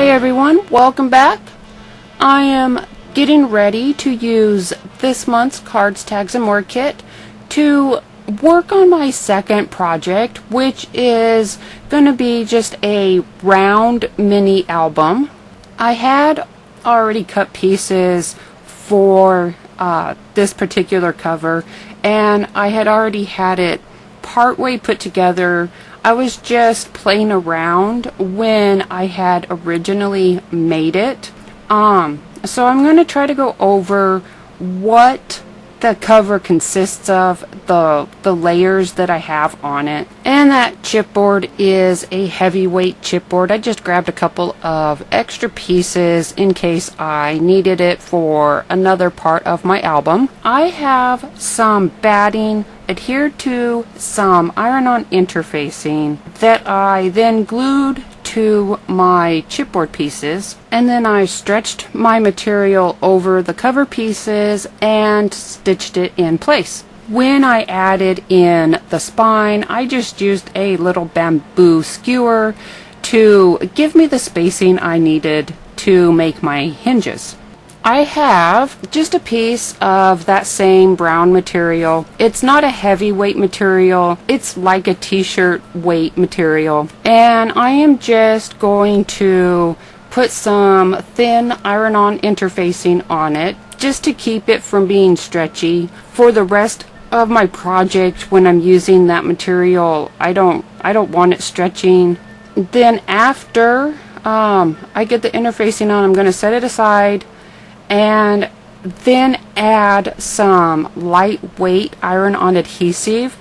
Hey everyone, welcome back. I am getting ready to use this month's Cards, Tags, and More kit to work on my second project, which is going to be just a round mini album. I had already cut pieces for this particular cover, and I had already had it partway put together. I was just playing around when I had originally made it. So I'm going to try to go over what the cover consists of, the layers that I have on it. And that chipboard is a heavyweight chipboard. I just grabbed a couple of extra pieces in case I needed it for another part of my album. I have some batting adhered to some iron-on interfacing that I then glued to my chipboard pieces, and then I stretched my material over the cover pieces and stitched it in place. When I added in the spine, I just used a little bamboo skewer to give me the spacing I needed to make my hinges. I have just a piece of that same brown material. It's not a heavyweight material. It's like a t-shirt weight material. And I am just going to put some thin iron-on interfacing on it just to keep it from being stretchy. For the rest of my project, when I'm using that material, I don't want it stretching. Then after I get the interfacing on, I'm going to set it aside and then add some lightweight iron-on adhesive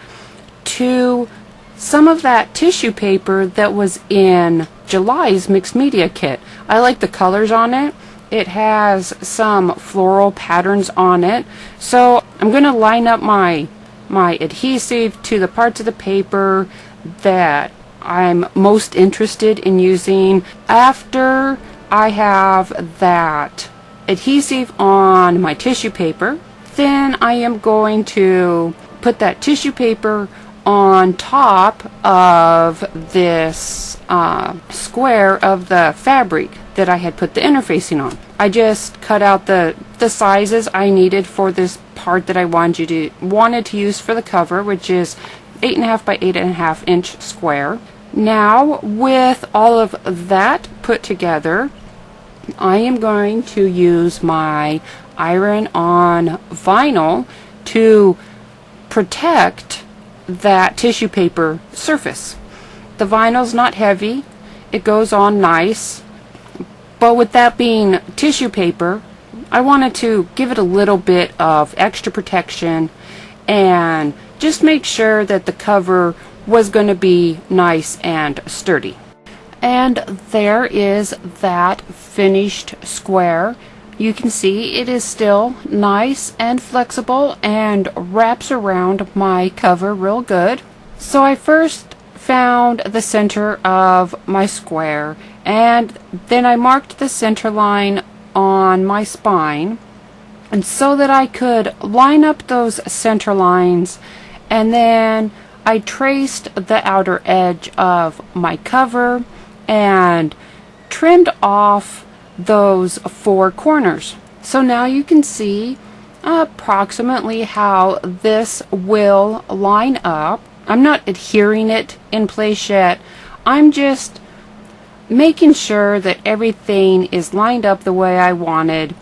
to some of that tissue paper that was in July's mixed media kit. I like the colors on it. It has some floral patterns on it. So I'm going to line up my adhesive to the parts of the paper that I'm most interested in using. After I have that adhesive on my tissue paper, then I am going to put that tissue paper on top of this square of the fabric that I had put the interfacing on. I just cut out the sizes I needed for this part that I wanted to use for the cover, which is 8.5 by 8.5 inch square. Now, with all of that put together, I am going to use my iron-on vinyl to protect that tissue paper surface. The vinyl's not heavy, it goes on nice, but with that being tissue paper, I wanted to give it a little bit of extra protection and just make sure that the cover was going to be nice and sturdy. And there is that finished square. You can see it is still nice and flexible and wraps around my cover real good. So I first found the center of my square, and then I marked the center line on my spine, and so that I could line up those center lines, and then I traced the outer edge of my cover and trimmed off those 4 corners. So now you can see approximately how this will line up. I'm not adhering it in place yet. I'm just making sure that everything is lined up the way I wanted.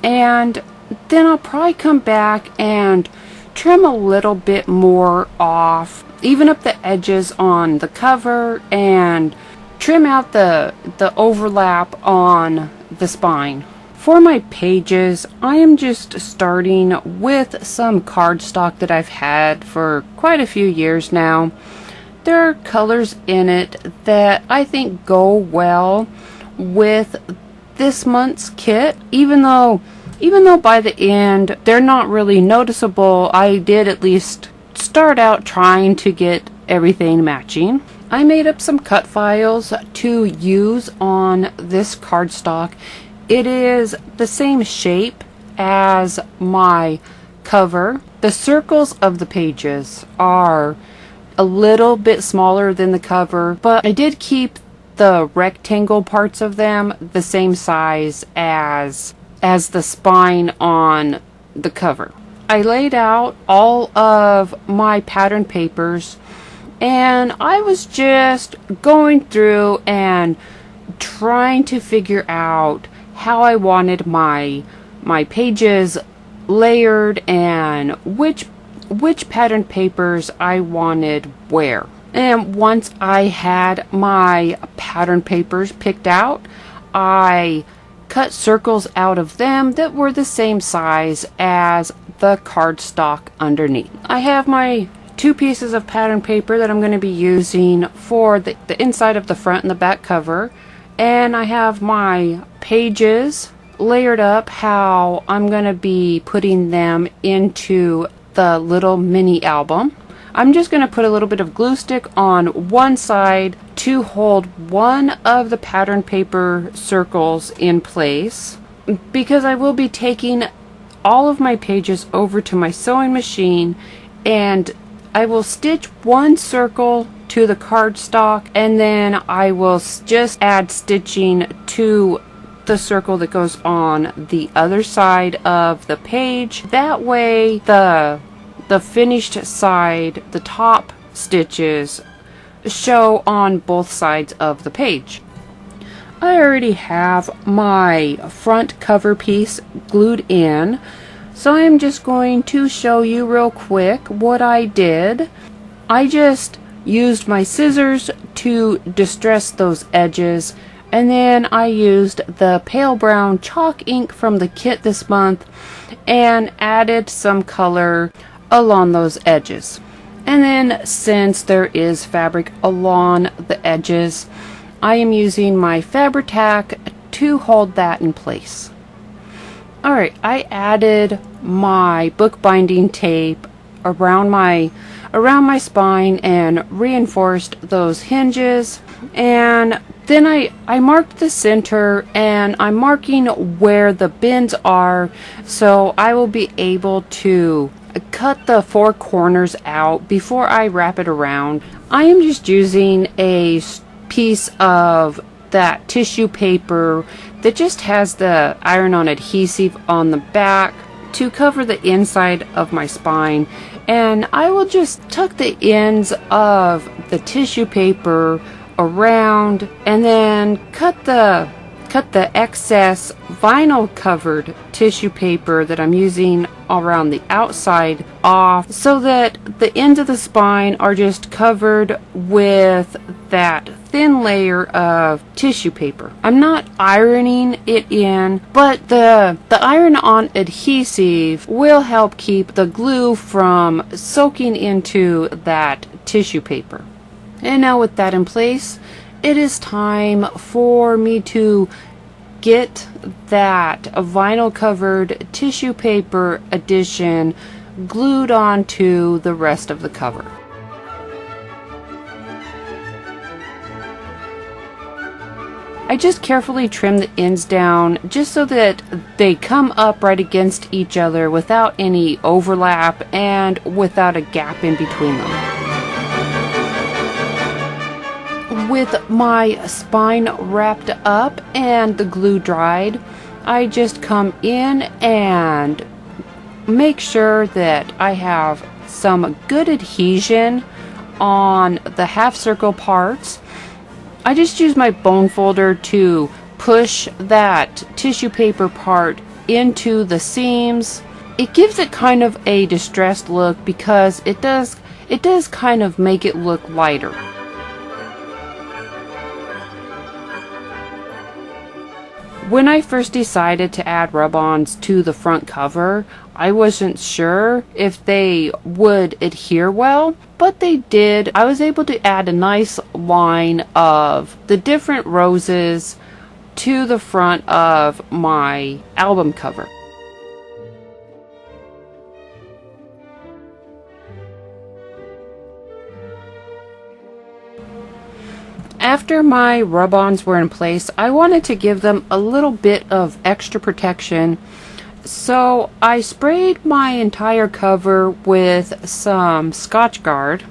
And then I'll probably come back and trim a little bit more off, even up the edges on the cover, and trim out the overlap on the spine. For my pages, I am just starting with some cardstock that I've had for quite a few years now. There are colors in it that I think go well with this month's kit, even though by the end they're not really noticeable. I did at least start out trying to get everything matching. I made up some cut files to use on this cardstock. It is the same shape as my cover. The circles of the pages are a little bit smaller than the cover, but I did keep the rectangle parts of them the same size as the spine on the cover. I laid out all of my pattern papers, and I was just going through and trying to figure out how I wanted my pages layered and which pattern papers I wanted where. And once I had my pattern papers picked out, I cut circles out of them that were the same size as the cardstock underneath. I have my 2 pieces of pattern paper that I'm going to be using for the inside of the front and the back cover, and I have my pages layered up how I'm going to be putting them into the little mini album. I'm just going to put a little bit of glue stick on one side to hold one of the pattern paper circles in place, because I will be taking all of my pages over to my sewing machine, and I will stitch one circle to the cardstock, and then I will just add stitching to the circle that goes on the other side of the page. That way the finished side, the top stitches, show on both sides of the page. I already have my front cover piece glued in, so I'm just going to show you real quick what I did. I just used my scissors to distress those edges, and then I used the pale brown chalk ink from the kit this month and added some color along those edges. And then, since there is fabric along the edges, I am using my Fabri-Tac to hold that in place. Alright, I added my bookbinding tape around my spine and reinforced those hinges, and then I marked the center, and I'm marking where the bends are, so I will be able to cut the 4 corners out before I wrap it around. I am just using a piece of that tissue paper that just has the iron-on adhesive on the back to cover the inside of my spine, and I will just tuck the ends of the tissue paper around and then cut the excess vinyl covered tissue paper that I'm using around the outside off, so that the ends of the spine are just covered with that thin layer of tissue paper. I'm not ironing it in, but the iron-on adhesive will help keep the glue from soaking into that tissue paper. And now with that in place, it is time for me to get that vinyl covered tissue paper addition glued onto the rest of the cover. I just carefully trim the ends down just so that they come up right against each other without any overlap and without a gap in between them. With my spine wrapped up and the glue dried, I just come in and make sure that I have some good adhesion on the half circle parts. I just use my bone folder to push that tissue paper part into the seams. It gives it kind of a distressed look because it does kind of make it look lighter. When I first decided to add rub-ons to the front cover, I wasn't sure if they would adhere well, but they did. I was able to add a nice line of the different roses to the front of my album cover. After my rub-ons were in place, I wanted to give them a little bit of extra protection, so I sprayed my entire cover with some Scotch Guard,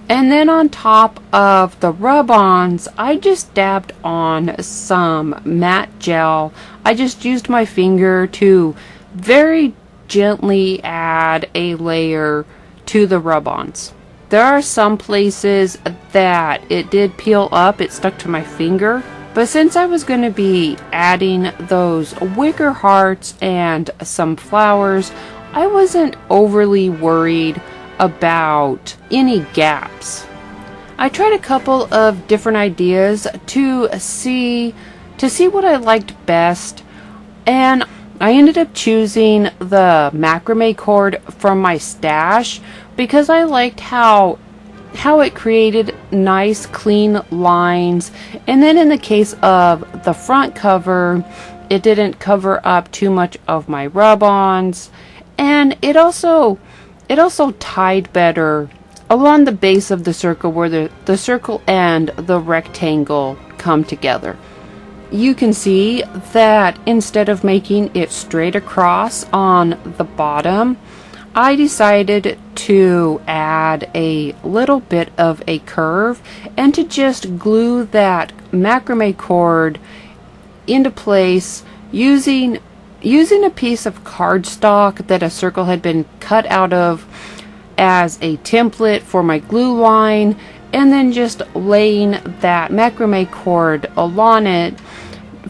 And then on top of the rub-ons, I just dabbed on some matte gel. I just used my finger to very gently add a layer to the rub-ons. There are some places that it did peel up, it stuck to my finger. But since I was going to be adding those wicker hearts and some flowers, I wasn't overly worried about any gaps. I tried a couple of different ideas to see what I liked best, and I ended up choosing the macrame cord from my stash because I liked how it created nice clean lines. And then in the case of the front cover, it didn't cover up too much of my rub-ons, and it also tied better along the base of the circle where the circle and the rectangle come together. You can see that instead of making it straight across on the bottom, I decided to add a little bit of a curve and to just glue that macrame cord into place using a piece of cardstock that a circle had been cut out of as a template for my glue line, and then just laying that macrame cord along it,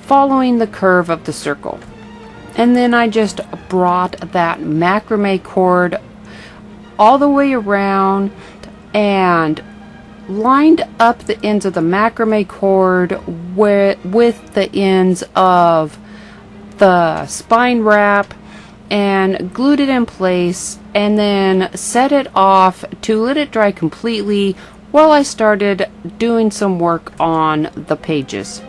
following the curve of the circle. And then I just brought that macrame cord all the way around and lined up the ends of the macrame cord with the ends of the spine wrap, and glued it in place, and then set it off to let it dry completely while I started doing some work on the pages.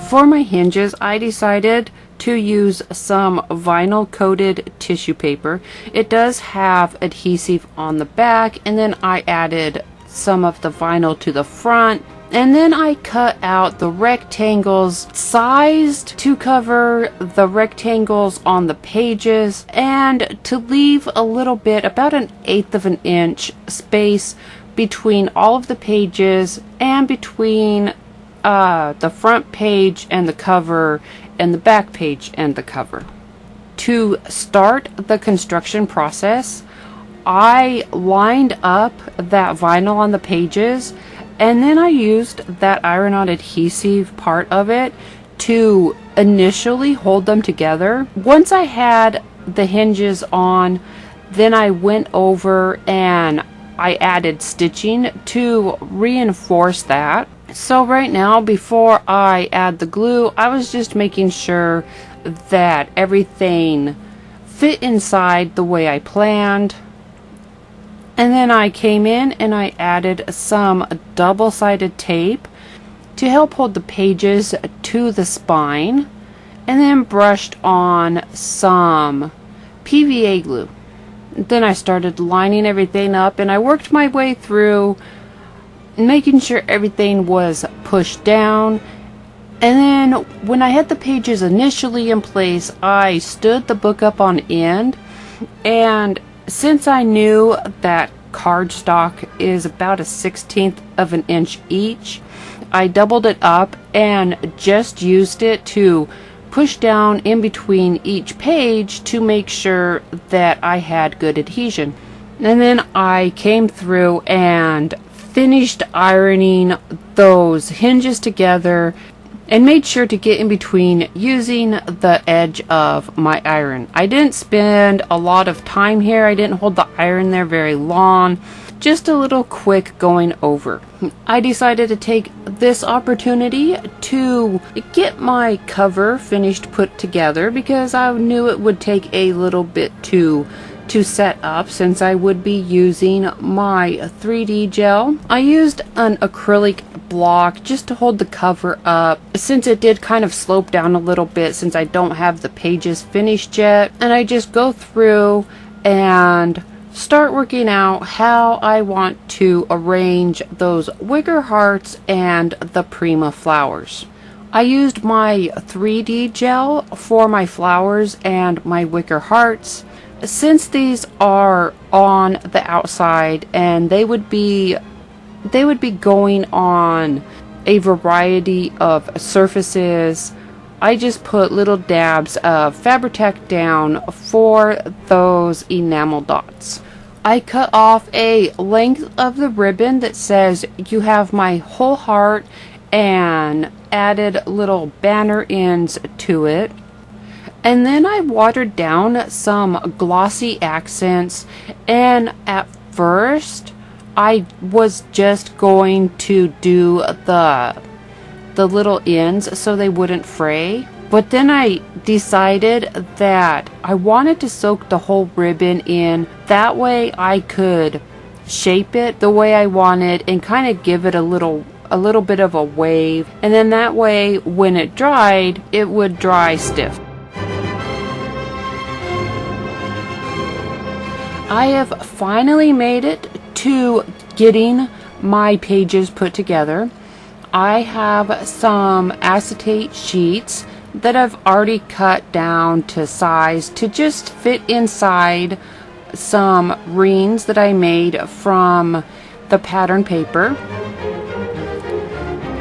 For my hinges, I decided to use some vinyl coated tissue paper. It does have adhesive on the back, and then I added some of the vinyl to the front, and then I cut out the rectangles sized to cover the rectangles on the pages and to leave a little bit, about 1/8 of an inch space between all of the pages and between the front page and the cover and the back page and the cover. To start the construction process, I lined up that vinyl on the pages, and then I used that iron-on adhesive part of it to initially hold them together. Once I had the hinges on, then I went over and I added stitching to reinforce that. So right now, before I add the glue, I was just making sure that everything fit inside the way I planned. And then I came in and I added some double-sided tape to help hold the pages to the spine, and then brushed on some PVA glue. Then I started lining everything up, and I worked my way through making sure everything was pushed down. And then when I had the pages initially in place, I stood the book up on end, and since I knew that cardstock is about 1/16 of an inch each, I doubled it up and just used it to push down in between each page to make sure that I had good adhesion. And then I came through and finished ironing those hinges together and made sure to get in between using the edge of my iron. I didn't spend a lot of time here. I didn't hold the iron there very long. Just a little quick going over. I decided to take this opportunity to get my cover finished put together because I knew it would take a little bit to set up since I would be using my 3D gel. I used an acrylic block just to hold the cover up since it did kind of slope down a little bit since I don't have the pages finished yet. And I just go through and start working out how I want to arrange those wicker hearts and the prima flowers. I used my 3D gel for my flowers and my wicker hearts, since these are on the outside and they would be going on a variety of surfaces. I just put little dabs of Fabri-Tac down for those enamel dots. I cut off a length of the ribbon that says "You have my whole heart" and added little banner ends to it. And then I watered down some glossy accents, and at first I was just going to do the little ends so they wouldn't fray. But then I decided that I wanted to soak the whole ribbon in. That way I could shape it the way I wanted and kind of give it a little bit of a wave. And then that way when it dried, it would dry stiff. I have finally made it to getting my pages put together. I have some acetate sheets that I've already cut down to size to just fit inside some rings that I made from the pattern paper.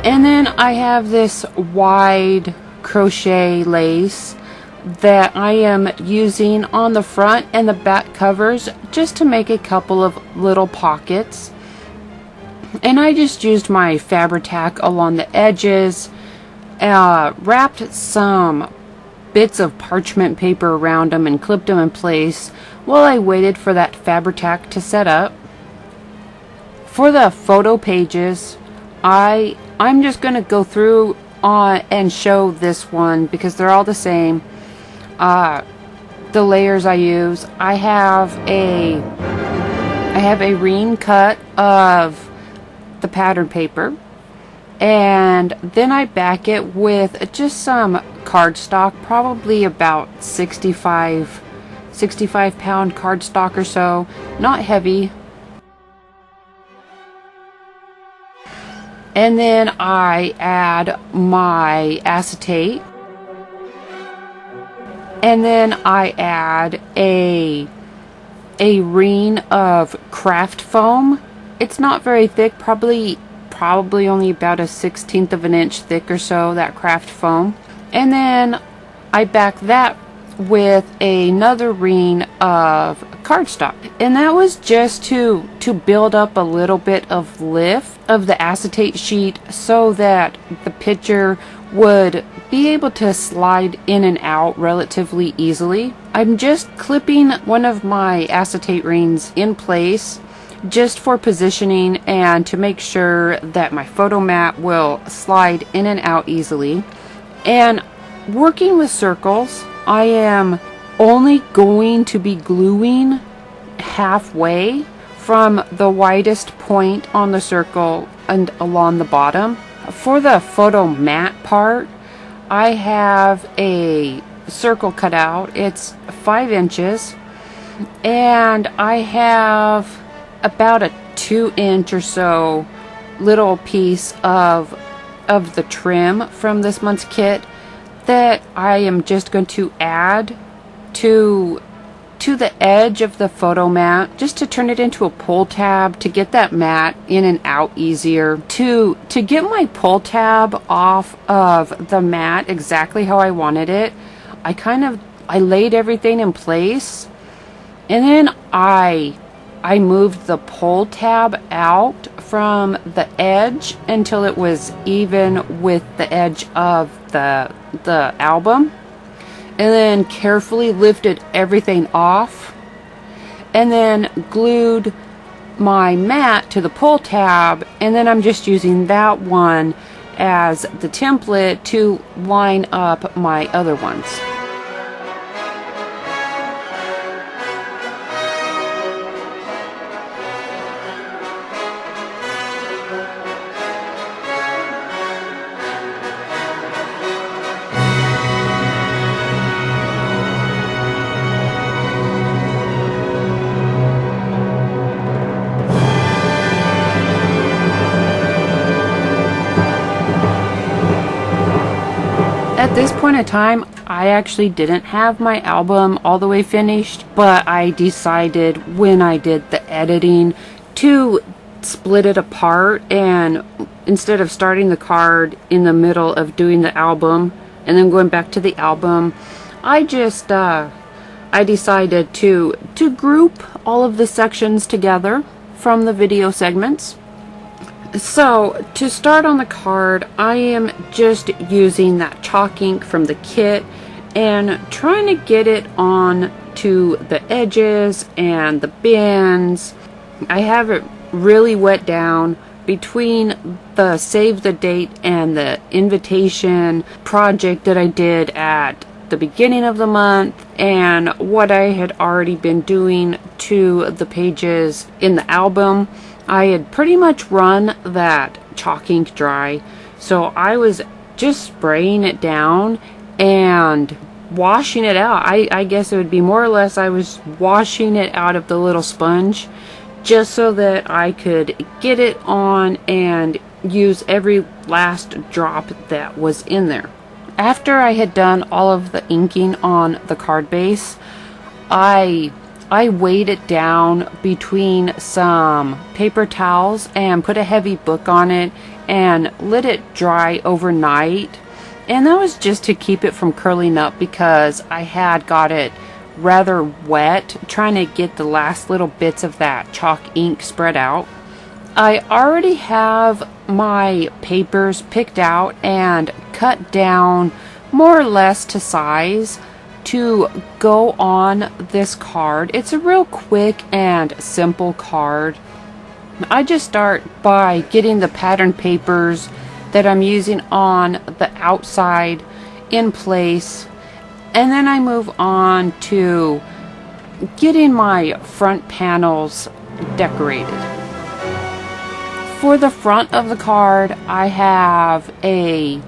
And then I have this wide crochet lace that I am using on the front and the back covers just to make a couple of little pockets. And I just used my Fabri-Tac along the edges, wrapped some bits of parchment paper around them and clipped them in place while I waited for that Fabri-Tac to set up. For the photo pages, I'm just going to go through and show this one because they're all the same. The layers I use, I have a ream cut of the pattern paper, and then I back it with just some cardstock, probably about 65 pound cardstock or so, not heavy. And then I add my acetate. And then I add a ream of craft foam. It's not very thick, probably only about a 1/16 of an inch thick or so, that craft foam. And then I back that with another ream of cardstock. And that was just to build up a little bit of lift of the acetate sheet so that the picture would be able to slide in and out relatively easily. I'm just clipping one of my acetate rings in place just for positioning and to make sure that my photo mat will slide in and out easily. And working with circles, I am only going to be gluing halfway from the widest point on the circle and along the bottom. For the photo mat part, I have a circle cut out. It's 5 inches, and I have about a 2-inch or so little piece of the trim from this month's kit that I am just going to add to the edge of the photo mat, just to turn it into a pull tab to get that mat in and out easier. To get my pull tab off of the mat exactly how I wanted it, I laid everything in place, and then I moved the pull tab out from the edge until it was even with the edge of the album, and then carefully lifted everything off, and then glued my mat to the pull tab, and then I'm just using that one as the template to line up my other ones. At this point in time, I actually didn't have my album all the way finished, but I decided when I did the editing to split it apart, and instead of starting the card in the middle of doing the album and then going back to the album, I just I decided to group all of the sections together from the video segments. So to start on the card, I am just using that chalk ink from the kit and trying to get it on to the edges and the bins. I have it really wet down between the save the date and the invitation project that I did at the beginning of the month, and what I had already been doing to the pages in the album. I had pretty much run that chalk ink dry, so I was just spraying it down and washing it out. I guess it would be more or less I was washing it out of the little sponge just so that I could get it on and use every last drop that was in there. After I had done all of the inking on the card base, I weighed it down between some paper towels and put a heavy book on it and let it dry overnight. And that was just to keep it from curling up because I had got it rather wet trying to get the last little bits of that chalk ink spread out. I already have my papers picked out and cut down more or less to size to go on this card. It's a real quick and simple card. I just start by getting the pattern papers that I'm using on the outside in place, and then I move on to getting my front panels decorated. For the front of the card, I have a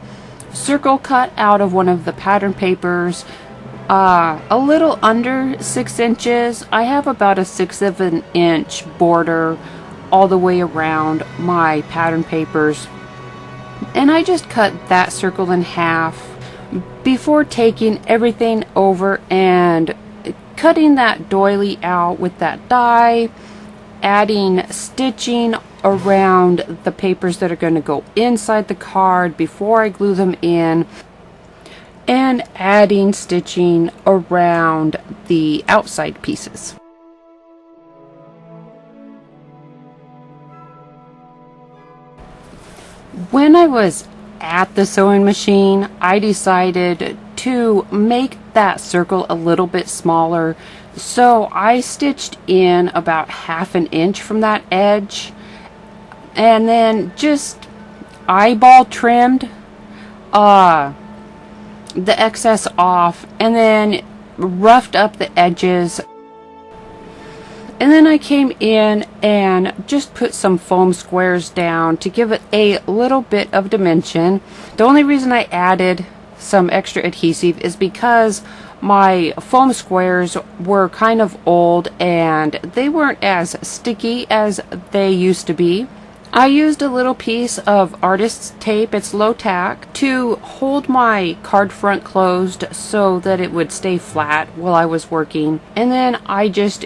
circle cut out of one of the pattern papers, a little under 6 inches. I have about a 1/6 of an inch border all the way around my pattern papers, and I just cut that circle in half before taking everything over and cutting that doily out with that die, adding stitching around the papers that are going to go inside the card before I glue them in, and adding stitching around the outside pieces. When I was at the sewing machine, I decided to make that circle a little bit smaller, so I stitched in about 1/2 inch from that edge, and then just eyeball trimmed the excess off, and then roughed up the edges. And then I came in and just put some foam squares down to give it a little bit of dimension. The only reason I added some extra adhesive is because my foam squares were kind of old and they weren't as sticky as they used to be. I used a little piece of artist's tape, it's low tack, to hold my card front closed so that it would stay flat while I was working. And then I just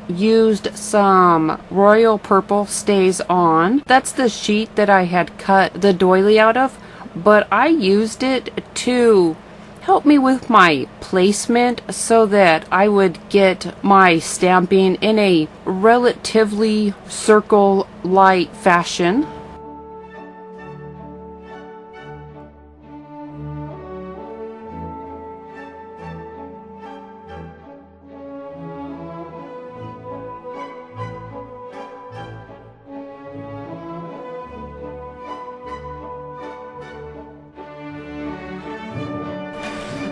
used some royal purple stays on. That's the sheet that I had cut the doily out of, but I used it to help me with my placement so that I would get my stamping in a relatively circle-like fashion.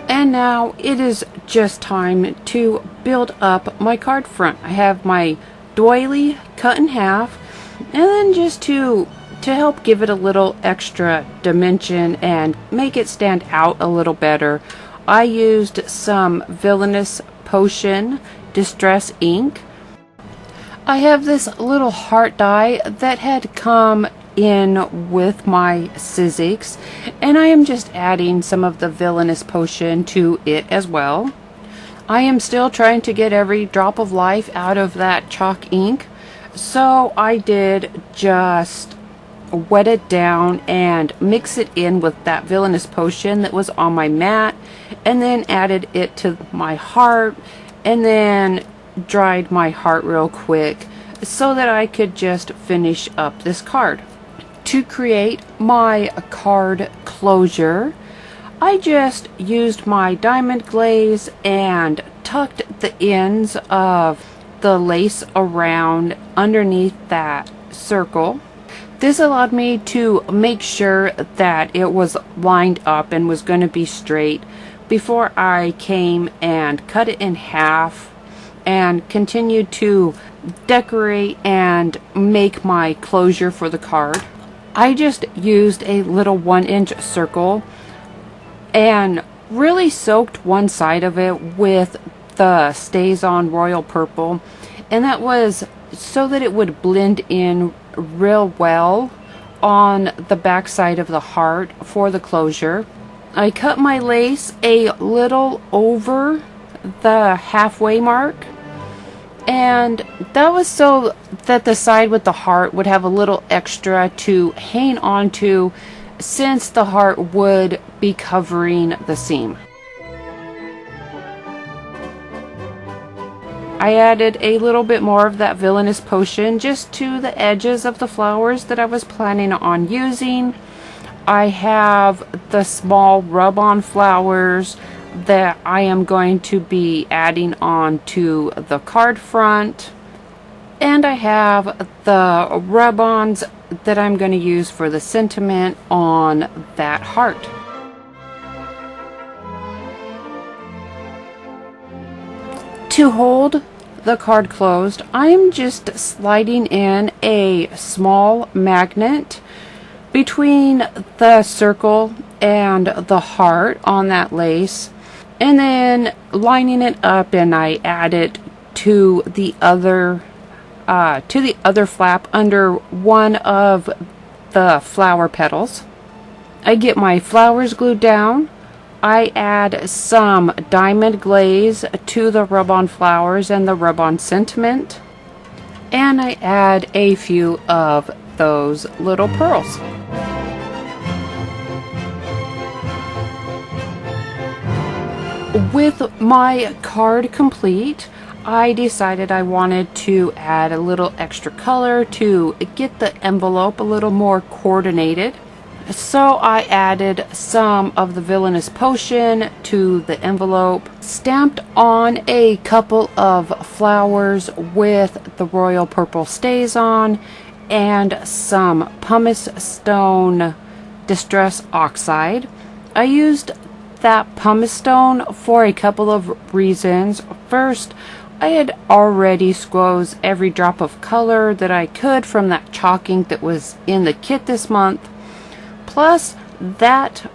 And now it is just time to build up my card front. I have my doily cut in half, and then just to help give it a little extra dimension and make it stand out a little better, I used some Villainous Potion Distress ink. I have this little heart die that had come in with my Sizzix, and I am just adding some of the Villainous Potion to it as well. I am still trying to get every drop of life out of that chalk ink, so I did just wet it down and mix it in with that Villainous Potion that was on my mat, and then added it to my heart, and then dried my heart real quick so that I could just finish up this card. To create my card closure, I just used my diamond glaze and tucked the ends of the lace around underneath that circle. This allowed me to make sure that it was lined up and was going to be straight before I came and cut it in half and continued to decorate and make my closure for the card. I just used a little 1-inch circle and really soaked one side of it with the Stays On Royal Purple, and that was so that it would blend in real well on the back side of the heart for the closure. I cut my lace a little over the halfway mark, and that was so that the side with the heart would have a little extra to hang on to, since the heart would be covering the seam. I added a little bit more of that Villainous Potion just to the edges of the flowers that I was planning on using. I have the small rub-on flowers that I am going to be adding on to the card front, and I have the rub-ons that I'm going to use for the sentiment on that heart. To hold the card closed, I'm just sliding in a small magnet between the circle and the heart on that lace, and then lining it up, and I add it to the other flap under one of the flower petals. I get my flowers glued down. I add some diamond glaze to the rub-on flowers and the rub-on sentiment, and I add a few of those little pearls. With my card complete, I decided I wanted to add a little extra color to get the envelope a little more coordinated. So I added some of the Villainous Potion to the envelope, stamped on a couple of flowers with the Royal Purple Stays On, and some pumice stone Distress Oxide. I used that pumice stone for a couple of reasons. First, I had already squoze every drop of color that I could from that chalk ink that was in the kit this month. Plus, that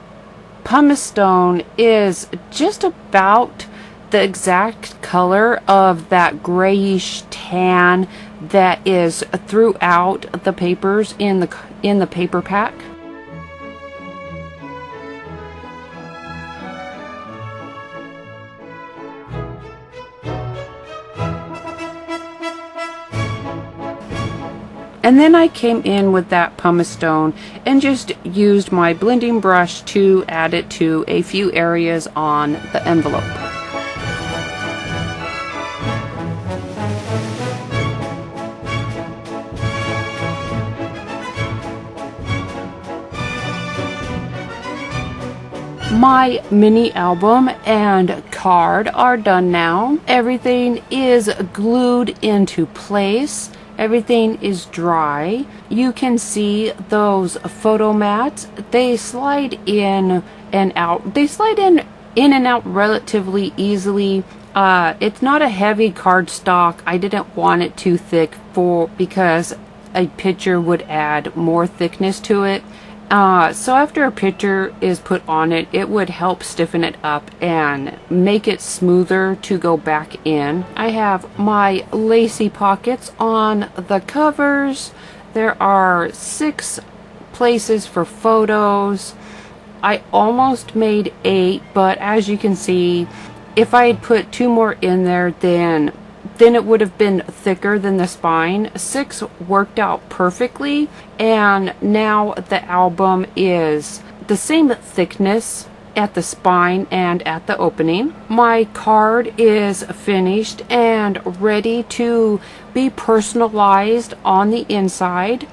pumice stone is just about the exact color of that grayish tan that is throughout the papers in the paper pack. And then I came in with that pumice stone and just used my blending brush to add it to a few areas on the envelope. My mini album and card are done now. Everything is glued into place. Everything is dry. You can see those photo mats. They slide in and out. They slide in and out relatively easily. It's not a heavy cardstock. I didn't want it too thick because a picture would add more thickness to it. So after a picture is put on it, it would help stiffen it up and make it smoother to go back in. I have my lacy pockets on the covers There are 6 places for photos. I almost made 8, but as you can see, if I had put 2 more in there, then it would have been thicker than the spine. 6 worked out perfectly, and now the album is the same thickness at the spine and at the opening. My card is finished and ready to be personalized on the inside.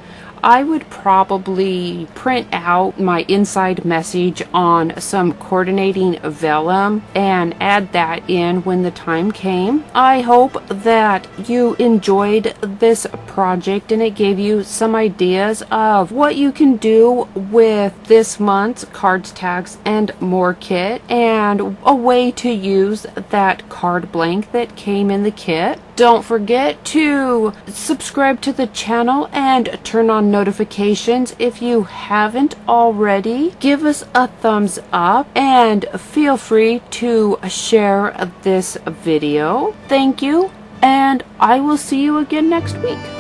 I would probably print out my inside message on some coordinating vellum and add that in when the time came. I hope that you enjoyed this project and it gave you some ideas of what you can do with this month's cards, tags, and more kit, and a way to use that card blank that came in the kit. Don't forget to subscribe to the channel and turn on notifications if you haven't already. Give us a thumbs up and feel free to share this video. Thank you, and I will see you again next week.